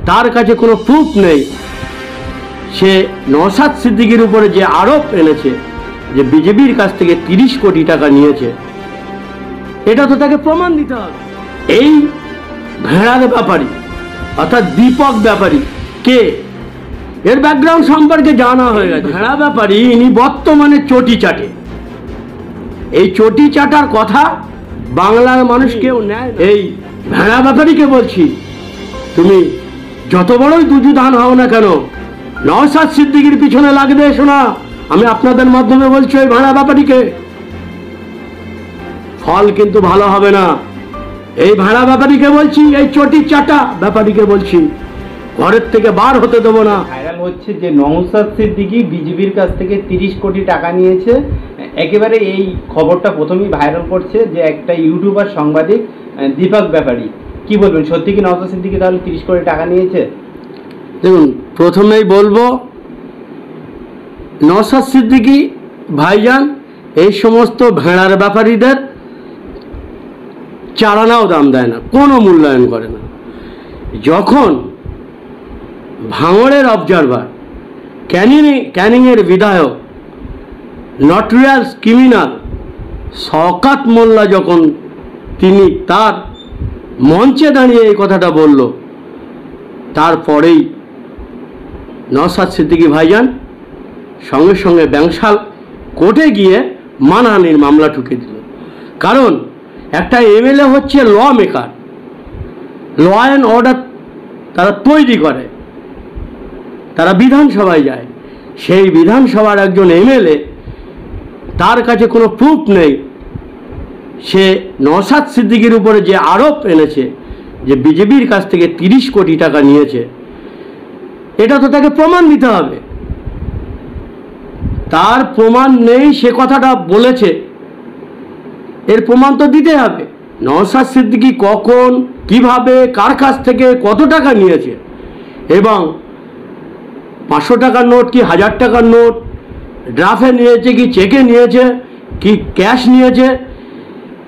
তার কাছে কোনো প্রুফ নেই। সে নওশাদ সিদ্দিকীর উপরে যে আরোপ এনেছে যে বিজেপির কাছ থেকে 30 কোটি টাকা নিয়েছে, এটা তো তাকে প্রমাণ দিতে হবে। এই ভেড়ার ব্যাপারী অর্থাৎ দীপক ব্যাপারী কে, এর ব্যাকগ্রাউন্ড সম্পর্কে জানা হয়ে গেছে। ভেড়া ব্যাপারী ইনি বর্তমানে চটি চাটে। এই চটি চাটার কথা বাংলার মানুষ কেউ নেয়। এই ভেড়া ব্যাপারীকে বলছি, তুমি যত বড়ই দুজুধান হও না কেন, নওশাদ সিদ্দিকীর পিছনে লাগবে এসো না। আমি আপনাদের মাধ্যমে বলছি ওই ভেড়া ব্যাপারীকে, ফল কিন্তু ভালো হবে না। এই ভেড়া ব্যাপারীকে বলছি, এই চটি চাটা ব্যাপারীকে বলছি, ঘরের থেকে বার হতে দেবো না। ভাইরাল হচ্ছে যে নওশাদ সিদ্দিকী বিজেপির কাছ থেকে 30 কোটি টাকা নিয়েছে। একেবারে এই খবরটা প্রথমেই ভাইরাল করছে যে একটা ইউটিউবার সাংবাদিক দীপক ব্যাপারী। কি বলবেন, সত্যি কি নওশাদ সিদ্দিকী তাহলে 30 কোটি টাকা নিয়েছে? দেখুন, প্রথমেই বলবো নওশাদ সিদ্দিকী ভাইজান এই সমস্ত ভেড়ার ব্যাপারীদের চারানাও দাম দেয় না, কোনো মূল্যায়ন করে না। যখন ভাঙড়ের অবজারভার, ক্যানিংয়ের বিধায়ক, নটোরিয়াস ক্রিমিনাল শওকত মোল্লা যখন তিনি তার মঞ্চে দাঁড়িয়ে এই কথাটা বলল, তারপরেই নওশাদ সিদ্দিকী ভাইজান সঙ্গে সঙ্গে ব্যাংশাল কোর্টে গিয়ে মানহানির মামলা ঠুকে দিল। কারণ একটা এমএলএ হচ্ছে law maker, law and order তারা তৈরি করে, তারা বিধানসভায় যায়। সেই বিধানসভার একজন এমএলএ, তার কাছে কোনো প্রুফ নেই। সে নওশাদ সিদ্দিকীর উপরে যে আরোপ এনেছে যে বিজেপির কাছ থেকে 30 কোটি টাকা নিয়েছে, এটা তো তাকে প্রমাণ দিতে হবে। তার প্রমাণ নেই, সে কথাটা বলেছে, এর প্রমাণ তো দিতে হবে। নওশাদ সিদ্দিকী কখন, কিভাবে, কার কাছ থেকে কত টাকা নিয়েছে, এবং 500 টাকার নোট কি 1000 টাকার নোট ড্রাফে নিয়েছে কি চেকে নিয়েছে কি ক্যাশ নিয়েছে,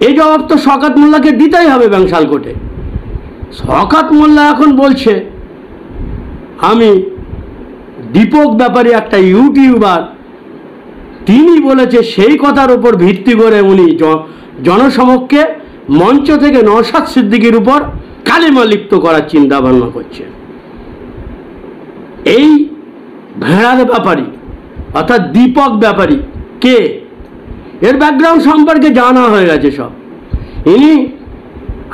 এই জবাব তো শওকত মোল্লাকে দিতেই হবে ব্যাংশাল কোর্টে। শওকত মোল্লা এখন বলছে আমি দীপক ব্যাপারী একটা ইউটিউবার, তিনি বলেছে, সেই কথার উপর ভিত্তি করে উনি জনসমক্ষে মঞ্চ থেকে নওশাদ সিদ্দিকীর উপর কালিমা লিপ্ত করার চিন্তা ভাবনা করছে। এই ভেড়ার ব্যাপারী অর্থাৎ দীপক ব্যাপারী কে, এর ব্যাকগ্রাউন্ড সম্পর্কে জানা হয়ে গেছে সব। ইনি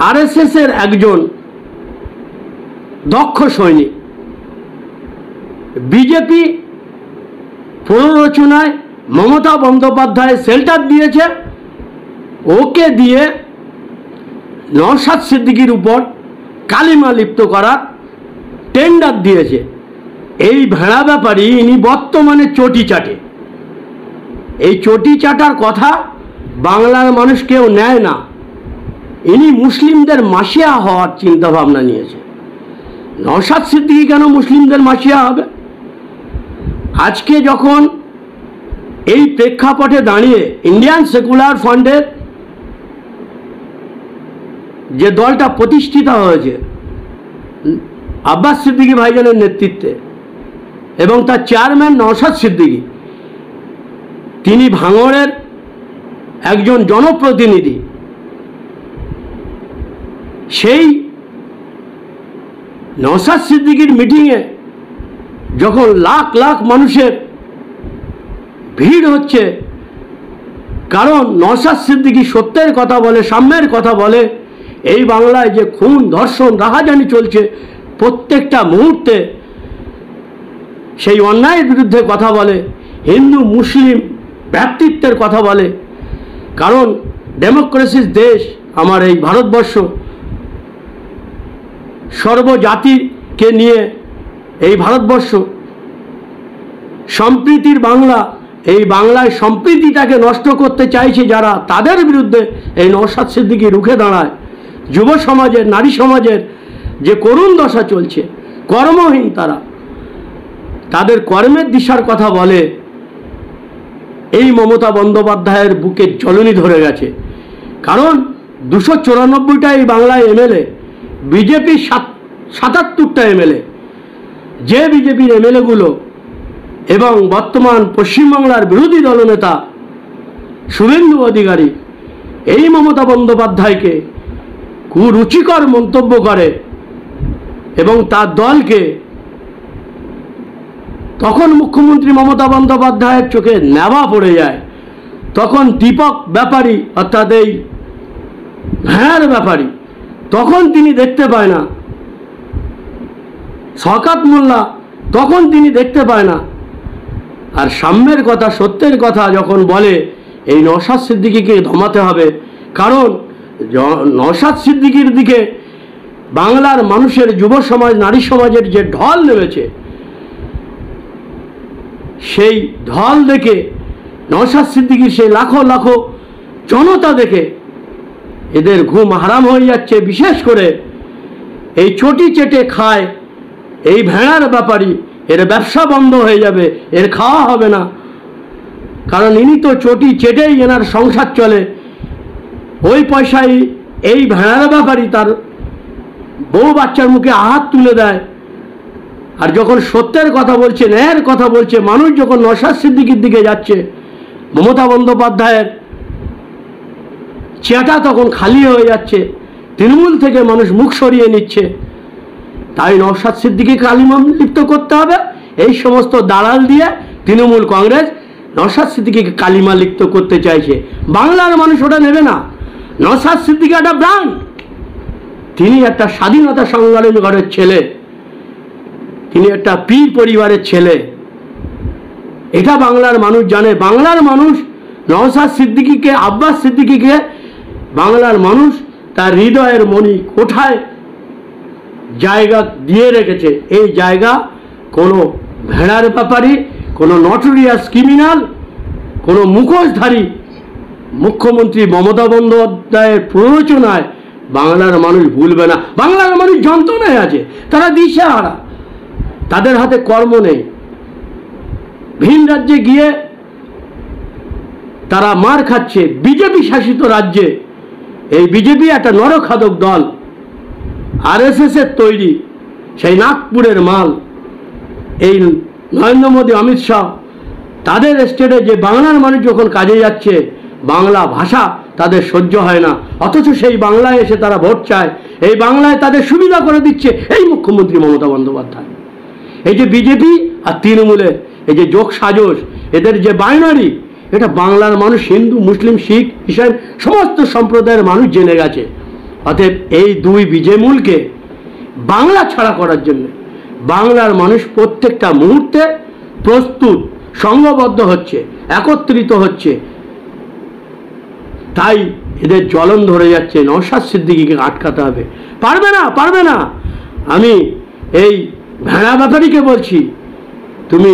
আরএসএস এর একজন দক্ষ সৈনিক। বিজেপি প্ররোচনায় মমতা বন্দ্যোপাধ্যায় শেল্টার দিয়েছে, ওকে দিয়ে নওশাদ সিদ্দিকীর উপর কালিমা লিপ্ত করার টেন্ডার দিয়েছে। এই ভেড়া ব্যাপারী ইনি বর্তমানে চটি চাটে। এই চটি চাটার কথা বাংলার মানুষ কেউ নেয় না। ইনি মুসলিমদের মাসিয়া হওয়ার চিন্তা ভাবনা নিয়েছে। নওশাদ সিদ্দিকী কেন মুসলিমদের মাসিয়া হবে? আজকে যখন এই প্রেক্ষাপটে দাঁড়িয়ে ইন্ডিয়ান সেকুলার ফ্রন্টের যে দলটা প্রতিষ্ঠিত হয়েছে আব্বাস সিদ্দিকী ভাইজানের নেতৃত্বে এবং তার চেয়ারম্যান নওশাদ সিদ্দিকী, তিনি ভাঙড়ের একজন জনপ্রতিনিধি। সেই নওশাদ সিদ্দিকীর মিটিংয়ে যখন লাখ লাখ মানুষের ভিড় হচ্ছে, কারণ নওশাদ সিদ্দিকী সত্যের কথা বলে, সাম্যের কথা বলে। এই বাংলায় যে খুন, ধর্ষণ, রাহাজানি চলছে প্রত্যেকটা মুহূর্তে, সেই অন্যায়ের বিরুদ্ধে কথা বলে, হিন্দু মুসলিম ভ্রাতৃত্বের কথা বলে। কারণ ডেমোক্রেসির দেশ আমার এই ভারতবর্ষ, সর্বজাতিকে নিয়ে এই ভারতবর্ষ, সম্প্রীতির বাংলা। এই বাংলায় সম্প্রীতিটাকে নষ্ট করতে চাইছে যারা, তাদের বিরুদ্ধে এই নওশাদ সিদ্দিকী রুখে দাঁড়ায়। যুব সমাজের, নারী সমাজের যে করুণ দশা চলছে, কর্মহীন তারা, তাদের কর্মের দিশার কথা বলে। এই মমতা বন্দ্যোপাধ্যায়ের বুকে জ্বলনি ধরে গেছে। কারণ 294টা এই বাংলায় এমএলএ, বিজেপি 77টা এমএলএ, যে বিজেপির এমএলএগুলো এবং বর্তমান পশ্চিমবাংলার বিরোধী দলনেতা শুভেন্দু অধিকারী এই মমতা বন্দ্যোপাধ্যায়কে কুরুচিকর মন্তব্য করে এবং তার দলকে, তখন মুখ্যমন্ত্রী মমতা বন্দ্যোপাধ্যায়ের চোখে নেভা পড়ে যায়। তখন দীপক ব্যাপারী অর্থাৎ এই ভেড়ার ব্যাপারী, তখন তিনি দেখতে পায় না। শওকত মোল্লা তখন তিনি দেখতে পায় না। আর সাম্যের কথা, সত্যের কথা যখন বলে, এই নওশাদ সিদ্দিকীকে দমাতে হবে, কারণ নওশাদ সিদ্দিকীর দিকে বাংলার মানুষের, যুব সমাজ, নারী সমাজের যে ঢল নেমেছে, সেই ঢল দেখে নওশাদ সিদ্দিকীর সেই লাখো লাখো জনতা দেখে এদের ঘুম হারাম হয়ে যাচ্ছে। বিশেষ করে এই চটি চেটে খায় এই ভেড়ার ব্যাপারী, এর ব্যবসা বন্ধ হয়ে যাবে, এর খাওয়া হবে না, কারণ ইনি তো চটি চেটেই এনার সংসার চলে। ওই পয়সায় এই ভেড়ার ব্যাপারী তার বউ বাচ্চার মুখে আহাত তুলে দেয়। আর যখন সত্যের কথা বলছে, ন্যায়ের কথা বলছে, মানুষ যখন নওশাদ সিদ্দিকীর দিকে যাচ্ছে, মমতা বন্দ্যোপাধ্যায়ের চেয়াটা তখন খালি হয়ে যাচ্ছে, তৃণমূল থেকে মানুষ মুখ সরিয়ে নিচ্ছে। তাই নওশাদ সিদ্দিকীকে কালিমা লিপ্ত করতে হবে। এই সমস্ত দালাল দিয়ে তৃণমূল কংগ্রেস নওশাদ সিদ্দিকীকে কালিমা লিপ্ত করতে চাইছে। বাংলার মানুষ ওটা নেবে না। নওশাদ সিদ্দিকী একটা ব্র্যান্ড, তিনি একটা স্বাধীনতা সংগ্রামী ঘরের ছেলে, তিনি একটা পীর পরিবারের ছেলে, এটা বাংলার মানুষ জানে। বাংলার মানুষ নওশাদ সিদ্দিকীকে, আব্বাস সিদ্দিকীকে বাংলার মানুষ তার হৃদয়ের মণি কোঠায় জায়গা দিয়ে রেখেছে। এই জায়গা কোনো ভেড়ার ব্যাপারী, কোনো নটোরিয়াস ক্রিমিনাল, কোনো মুখোশধারী মুখ্যমন্ত্রী মমতা বন্দ্যোপাধ্যায়ের প্ররোচনায় বাংলার মানুষ ভুলবে না। বাংলার মানুষ যন্ত্রণায় আছে, তারা দিশেহারা, তাদের হাতে কর্ম নেই। ভিন রাজ্যে গিয়ে তারা মার খাচ্ছে। বিজেপি শাসিত রাজ্যে, এই বিজেপি একটা নরখাদক দল, আরএসএস এর তৈরি, সেই নাগপুরের মাল। এই নরেন্দ্র মোদী, অমিত শাহ, তাদের স্টেটে যে বাংলার মানুষ যখন কাজে যাচ্ছে, বাংলা ভাষা তাদের সহ্য হয় না, অথচ সেই বাংলায় এসে তারা ভোট চায়। এই বাংলায় তাদের সুবিধা করে দিচ্ছে এই মুখ্যমন্ত্রী মমতা বন্দ্যোপাধ্যায়। এই যে বিজেপি আর তৃণমূলের এই যে যোগ সাজস, এদের যে বাইনারি, এটা বাংলার মানুষ, হিন্দু, মুসলিম, শিখ, খ্রিস্টান সমস্ত সম্প্রদায়ের মানুষ জেনে গেছে। অতএব এই দুই বিজেমূলকে বাংলা ছাড়া করার জন্য বাংলার মানুষ প্রত্যেকটা মুহূর্তে প্রস্তুত, সংঘবদ্ধ হচ্ছে, একত্রিত হচ্ছে। তাই এদের জ্বলন ধরে যাচ্ছে। নওশাদ সিদ্দিকীকে আটকাতে হবে। পারবে না, পারবে না। আমি এই ভেড়া ব্যাপারীকে বলছি, তুমি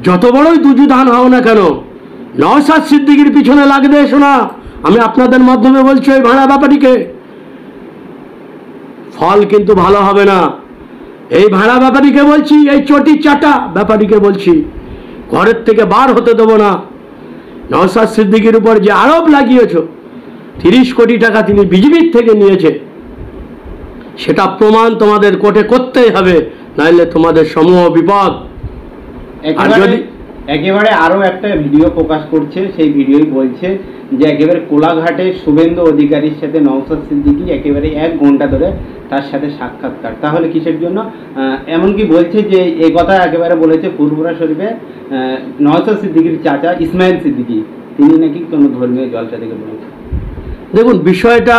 যত বড়ই দুজুদান হও না কেন, নওশাদ সিদ্দিকীর পিছনে লাগবে এসো না। আমি আপনাদের মাধ্যমে বলছি ওই ভেড়া ব্যাপারীকে, ফল কিন্তু ভালো হবে না। এই ভেড়া ব্যাপারীকে বলছি, এই চটি চাটা ব্যাপারীকে বলছি, ঘরের থেকে বার হতে দেবো না। নওশাদ সিদ্দিকীর উপর যে আরোপ লাগিয়েছ, 30 কোটি টাকা তিনি বিজেপির থেকে নিয়েছে, সেটা প্রমাণ তোমাদের কোর্টে করতেই হবে, নাইলে তোমাদের সমূহ বিপদ। আর যদি একেবারে আরো একটা ভিডিও প্রকাশ করছে, সেই ভিডিওই বলছে যে একেবারে কোলাঘাটে শুভেন্দু অধিকারীর সাথে নওশাদ সিদ্দিকী একেবারে 1 ঘন্টা ধরে তার সাথে সাক্ষাৎকার। তাহলে কিসের জন্য? এমনকি বলছে যে এই কথা একেবারে বলেছে ফুরফুরা শরীফে নওশাদ সিদ্দিকীর চাচা ইসমাইল সিদ্দিকী, তিনি নাকি কোনো ধর্মীয় জলসা থেকে বলেছে। দেখুন, বিষয়টা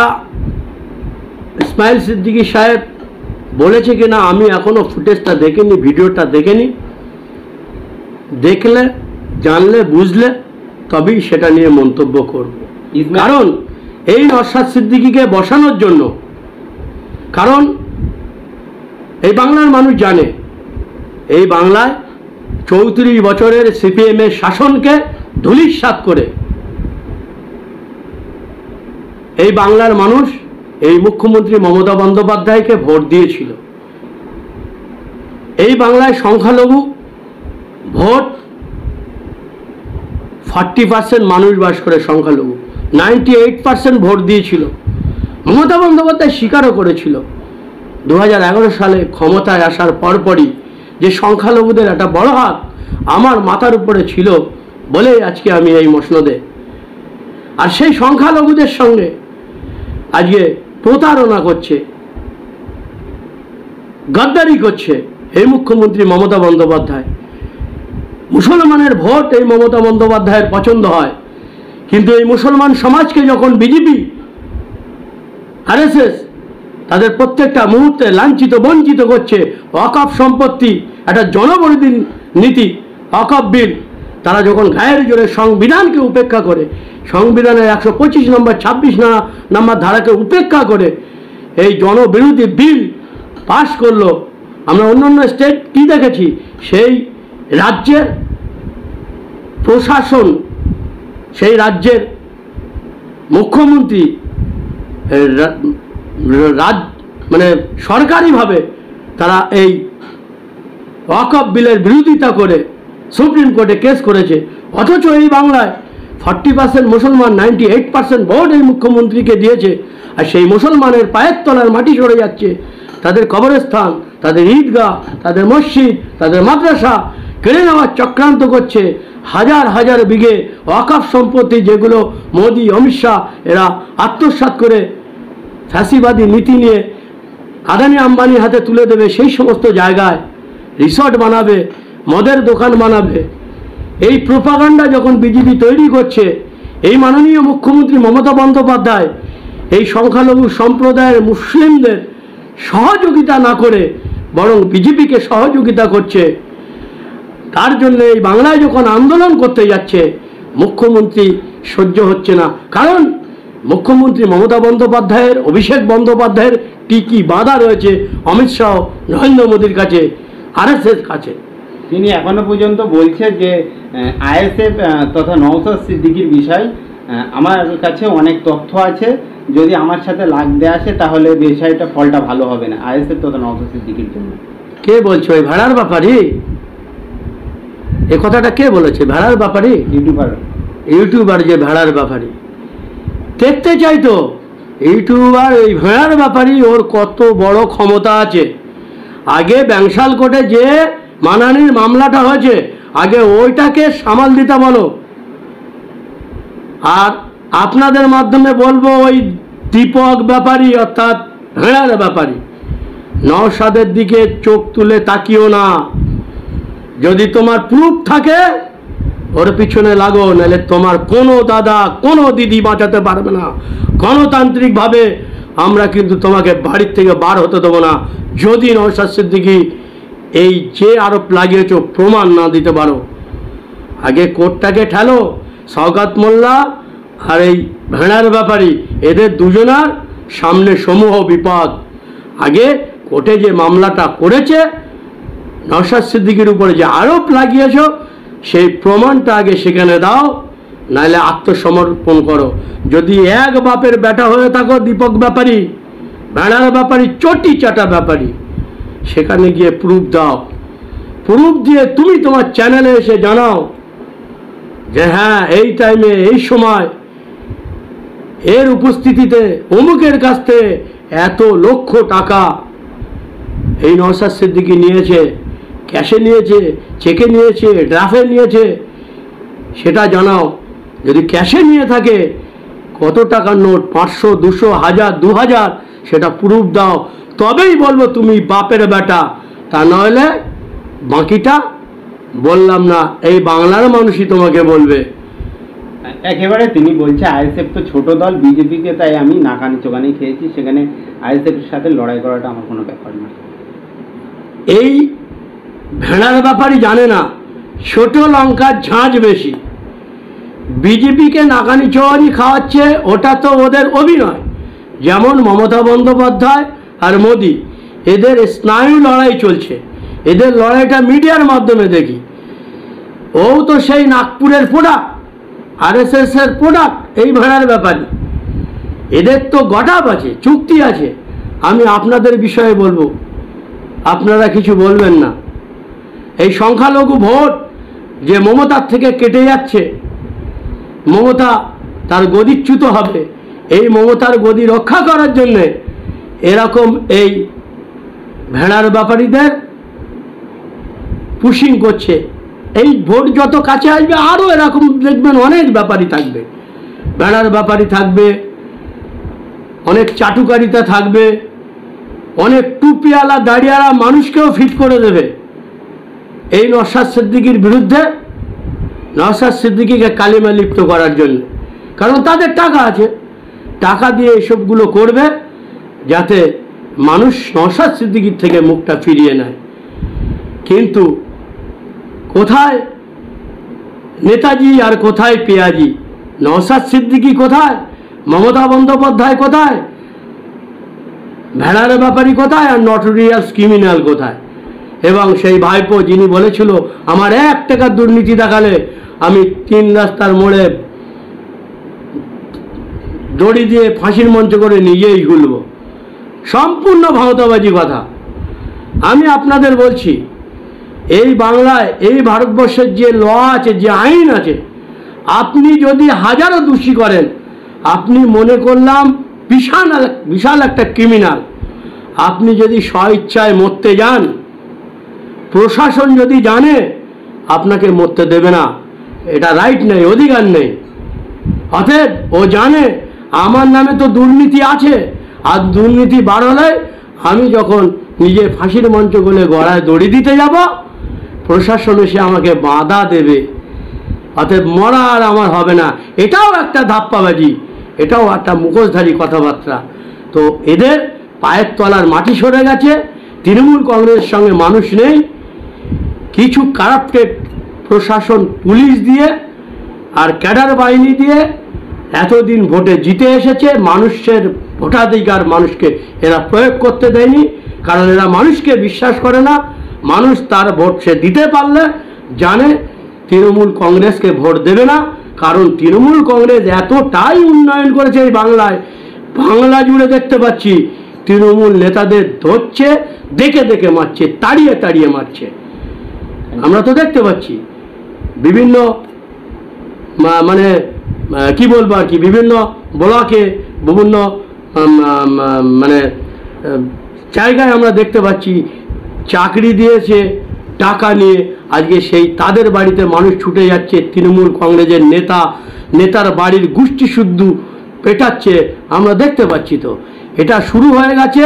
ইসমাইল সিদ্দিকী সাহেব বলেছে কিনা আমি এখনো ফুটেজটা দেখিনি, ভিডিওটা দেখেনি। দেখলে, জানলে, বুঝলে তবেই সেটা নিয়ে মন্তব্য করব। কারণ এই নওশাদ সিদ্দিকীকে বসানোর জন্য, কারণ এই বাংলার মানুষ জানে এই বাংলায় 34 বছরের সিপিএমের শাসনকে ধূলিসাৎ করে এই বাংলার মানুষ এই মুখ্যমন্ত্রী মমতা বন্দ্যোপাধ্যায়কে ভোট দিয়েছিল। এই বাংলায় সংখ্যালঘু ভোট 40% মানুষ বাস করে, সংখ্যালঘু 98% ভোট দিয়েছিল। মমতা বন্দ্যোপাধ্যায় স্বীকারও করেছিল 2011 সালে ক্ষমতায় আসার পরপরই যে সংখ্যালঘুদের একটা বড় হাত আমার মাথার উপরে ছিল বলেই আজকে আমি এই মসনদে। আর সেই সংখ্যালঘুদের সঙ্গে আজকে প্রতারণা করছে, গাদ্দারি করছে এই মুখ্যমন্ত্রী মমতা বন্দ্যোপাধ্যায়। মুসলমানের ভোট এই মমতা বন্দ্যোপাধ্যায়ের পছন্দ হয়, কিন্তু এই মুসলমান সমাজকে যখন বিজেপি, আরএসএস তাদের প্রত্যেকটা মুহূর্তে লাঞ্ছিত বঞ্চিত করছে, ওয়াকফ সম্পত্তি একটা জনবিরোধী নীতি, ওয়াকফ বিল, তারা যখন গায়ের জোরে সংবিধানকে উপেক্ষা করে, সংবিধানের 125 নম্বর 26 নম্বর ধারাকে উপেক্ষা করে এই জনবিরোধী বিল পাশ করলো। আমরা অন্যান্য স্টেট কি দেখেছি, সেই রাজ্যের প্রশাসন, সেই রাজ্যের মুখ্যমন্ত্রী মানে সরকারিভাবে তারা এই ওয়াকফ বিলের বিরোধিতা করে সুপ্রিম কোর্টে কেস করেছে। অথচ এই বাংলায় 40% মুসলমান, 98% ভোট এই মুখ্যমন্ত্রীকে দিয়েছে। আর সেই মুসলমানের পায়ের তলার মাটি সরে যাচ্ছে, তাদের কবরস্থান, তাদের ঈদগাহ, তাদের মসজিদ, তাদের মাদ্রাসা কেড়ে নেওয়ার চক্রান্ত করছে। হাজার হাজার বিঘে ওয়াকফ সম্পত্তি যেগুলো মোদি, অমিত শাহ এরা আত্মসাৎ করে ফ্যাসিবাদী নীতি নিয়ে আদানি আম্বানির হাতে তুলে দেবে, সেই সমস্ত জায়গায় রিসর্ট বানাবে, মদের দোকান বানাবে। এই প্রোপাগান্ডা যখন বিজেপি তৈরি করছে, এই মাননীয় মুখ্যমন্ত্রী মমতা বন্দ্যোপাধ্যায় এই সংখ্যালঘু সম্প্রদায়ের মুসলিমদের সহযোগিতা না করে বরং বিজেপিকে সহযোগিতা করছে। তার জন্য এই বাংলায় যখন আন্দোলন করতে যাচ্ছে, মুখ্যমন্ত্রী সহ্য হচ্ছে না। কারণ মুখ্যমন্ত্রী মমতা বন্দ্যোপাধ্যায়ের, অভিষেক বন্দ্যোপাধ্যায়ের কি বাধা রয়েছে অমিত শাহ, নরেন্দ্র মোদীর কাছে, আরএসএস কাছে। তিনি এখনো পর্যন্ত বলছে যে আইএসএফ তথা নওশাদ সিদ্দিকীর বিষয় আমার কাছে অনেক তথ্য আছে, যদি আমার সাথে লাগতে আসে তাহলে বিষয়টা ফলটা ভালো হবে না আইএসএফ তথা নওশাদ সিদ্দিকীর জন্য। কে বলছো এই ভাড়ার ব্যাপারে? এ কথাটা কে বলেছে? ভাড়ার ব্যাপারে ইউটিউবার যে ভাড়ার ব্যাপারে দেখতে চাইতো ইউটিউবার, এই ভাড়ার ব্যাপারে ওর কত বড় ক্ষমতা আছে। আগে ব্যাংশাল কোর্টে যে মানহানির মামলাটা হয়েছে, আগে ওইটাকে সামাল দিতে বলো। আর আপনাদের মাধ্যমে বলবো, ওই দীপক ব্যাপারী অর্থাৎ ভেড়ার ব্যাপারী নওশাদের দিকে চোখ তুলে তাকিও না। যদি তোমার প্রুফ থাকে ওর পিছনে লাগো, নাহলে তোমার কোনো দাদা কোনো দিদি বাঁচাতে পারবে না। গণতান্ত্রিকভাবে আমরা কিন্তু তোমাকে বাড়ির থেকে বার হতে দেবো না, যদি নওশাদ সিদ্দিকী এই যে আরোপ লাগিয়েছ প্রমাণ না দিতে পারো। আগে কোর্টটাকে ঠেলো। শওকত মোল্লা আর এই ভেড়ার ব্যাপারী, এদের দুজনার সামনে সমূহ বিপদ। আগে কোর্টে যে মামলাটা করেছে, নওশাদ সিদ্দিকীর উপরে যে আরোপ লাগিয়েছ, সেই প্রমাণটা আগে সেখানে দাও, নাহলে আত্মসমর্পণ করো। যদি এক বাপের বেটা হয়ে থাকো দীপক ব্যাপারী, ভেড়ার ব্যাপারী, চটি চাটা ব্যাপারী, সেখানে গিয়ে প্রুফ দাও। প্রুফ দিয়ে তুমি তোমার চ্যানেলে এসে জানাও যে হ্যাঁ এই টাইমে এই সময় এর উপস্থিতিতে অমুকের কাছ থেকে এত লক্ষ টাকা এই নওশাদ সিদ্দিকী নিয়েছে, ক্যাশে নিয়েছে, চেকে নিয়েছে, ড্রাফে নিয়েছে, সেটা জানাও। যদি ক্যাশে নিয়ে থাকে কত টাকার নোট, 500, 200, 1000, 2000, সেটা প্রুফ দাও, তবেই বলবো তুমি বাপের বেটা। তা নইলে বাকিটা বললাম না, এই বাংলার মানুষই তোমাকে বলবে। একেবারে তিনি বলছে আইএসএফ তো ছোট দল, বিজেপিকে তাই আমি নাকানি চোখানি খেয়েছি, সেখানে আইএসএফ এর সাথে লড়াই করাটা আমার কোনো ব্যাপার না। এই ভেড়ার ব্যাপারই জানে না ছোট লঙ্কার ঝাঁঝ বেশি। বিজেপিকে নাকানি চোখানি খাওয়াচ্ছে, ওটা তো ওদের অভিনয়। যেমন মমতা বন্দ্যোপাধ্যায় আর মোদি, এদের স্নায়ু লড়াই চলছে। এদের লড়াইটা মিডিয়ার মাধ্যমে দেখি। ও তো সেই নাগপুরের প্রোডাক্ট, আরএসএস এর প্রোডাক্ট এই ভেড়ার ব্যাপারে। এদের তো গটাপ আছে, চুক্তি আছে। আমি আপনাদের বিষয়ে বলবো, আপনারা কিছু বলবেন না। এই সংখ্যালঘু ভোট যে মমতার থেকে কেটে যাচ্ছে, মমতা তার গদিচ্যুত হবে, এই মমতার গদি রক্ষা করার জন্যে এরকম এই ভেড়ার ব্যাপারীদের পুশিং করছে। এই ভোট যত কাছে আসবে আরও এরকম দেখবেন অনেক ব্যাপারই থাকবে, বেড়ার ব্যাপারই থাকবে, অনেক চাটুকারিতা থাকবে, অনেক টুপিওয়ালা দাড়িওয়ালা মানুষকেও ফিট করে দেবে এই নওশাদ সিদ্দিকীর বিরুদ্ধে, নওশাদ সিদ্দিকীকে কালিমা লিপ্ত করার জন্য। কারণ তাদের টাকা আছে, টাকা দিয়ে এসবগুলো করবে যাতে মানুষ নওশাদ সিদ্দিকীর থেকে মুখটা ফিরিয়ে নেয়। কিন্তু কোথায় নেতাজি আর কোথায় পেঁয়াজি? নওশাদ সিদ্দিকী কোথায়? মমতা বন্দ্যোপাধ্যায় কোথায়? ভেড়ার ব্যাপারী কোথায়? আর নটোরিয়াস ক্রিমিনাল কোথায়? এবং সেই ভাইপো যিনি বলেছিল আমার 1 টাকার দুর্নীতি দেখালে আমি 3 রাস্তার মোড়ে দড়ি দিয়ে ফাঁসির মঞ্চ করে নিজেই ঝুলব, সম্পূর্ণ ভাওতাবাজি কথা। আমি আপনাদের বলছি, এই বাংলায়, এই ভারতবর্ষের যে ল আছে, যে আইন আছে, আপনি যদি হাজারো দোষী করেন, আপনি মনে করলাম বিশাল একটা ক্রিমিনাল, আপনি যদি স্বইচ্ছায় মরতে যান, প্রশাসন যদি জানে আপনাকে মরতে দেবে না, এটা রাইট নেই, অধিকার নেই। অতএব ও জানে আমার নামে তো দুর্নীতি আছে, আর দুর্নীতি বাড়ালে আমি যখন নিজে ফাঁসির মঞ্চ বলে গলায় দড়ি দিতে যাব, প্রশাসন এসে আমাকে বাধা দেবে। অতএব মরা আর আমার হবে না। এটাও একটা ধাপ্পাবাজি, এটাও একটা মুখোশধারী কথাবার্তা। তো এদের পায়ের তলার মাটি সরে গেছে। তৃণমূল কংগ্রেসের সঙ্গে মানুষ নেই, কিছু কারাপ্টেড প্রশাসন, পুলিশ দিয়ে আর ক্যাডার বাহিনী দিয়ে এতদিন ভোটে জিতে এসেছে। মানুষের ভোটাধিকার মানুষকে এরা প্রয়োগ করতে দেয়নি, কারণ এরা মানুষকে বিশ্বাস করে না। মানুষ তার ভোট সে দিতে পারলে জানে তৃণমূল কংগ্রেসকে ভোট দেবে না, কারণ তৃণমূল কংগ্রেস এতটাই উন্নয়ন করেছে এই বাংলায়, বাংলা জুড়ে দেখতে পাচ্ছি তৃণমূল নেতাদের ধরছে, দেখে দেখে মারছে, তাড়িয়ে তাড়িয়ে মারছে। আমরা তো দেখতে পাচ্ছি বিভিন্ন মানে কি বলবো আর কি, বিভিন্ন ব্লকে, বিভিন্ন মানে জায়গায় আমরা দেখতে পাচ্ছি চাকরি দিয়েছে টাকা নিয়ে, আজকে সেই তাদের বাড়িতে মানুষ ছুটে যাচ্ছে, তৃণমূল কংগ্রেসের নেতার বাড়ির গোষ্ঠী শুদ্ধ পেটাচ্ছে, আমরা দেখতে পাচ্ছি। তো এটা শুরু হয়ে গেছে।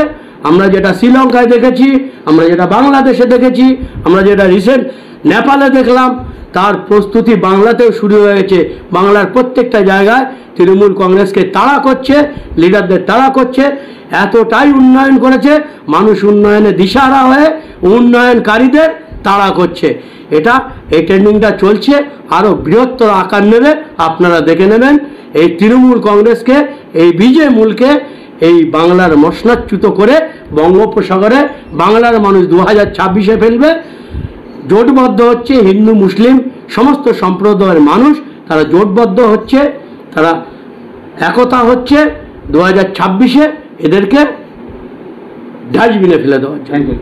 আমরা যেটা শ্রীলঙ্কায় দেখেছি, আমরা যেটা বাংলাদেশে দেখেছি, আমরা যেটা রিসেন্ট নেপালে দেখলাম, তার প্রস্তুতি বাংলাতেও শুরু হয়ে গেছে। বাংলার প্রত্যেকটা জায়গায় তৃণমূল কংগ্রেসকে তাড়া করছে, লিডারদের তাড়া করছে। এতটাই উন্নয়ন করেছে, মানুষ উন্নয়নে দিশাহারা হয়ে উন্নয়নকারীদের তাড়া করছে। এই ট্রেন্ডিংটা চলছে, আরও বৃহত্তর আকার নেবে, আপনারা দেখে নেবেন। এই তৃণমূল কংগ্রেসকে, এই বিজেমূলকে এই বাংলার মসনচ্যুত করে বঙ্গোপসাগরে বাংলার মানুষ 2026-এ ফেলবে। জোটবদ্ধ হচ্ছে হিন্দু মুসলিম সমস্ত সম্প্রদায়ের মানুষ, তারা জোটবদ্ধ হচ্ছে, তারা একতা হচ্ছে 2026-এ এদেরকে ডাস্টবিনে ফেলে দেওয়া। Thank you.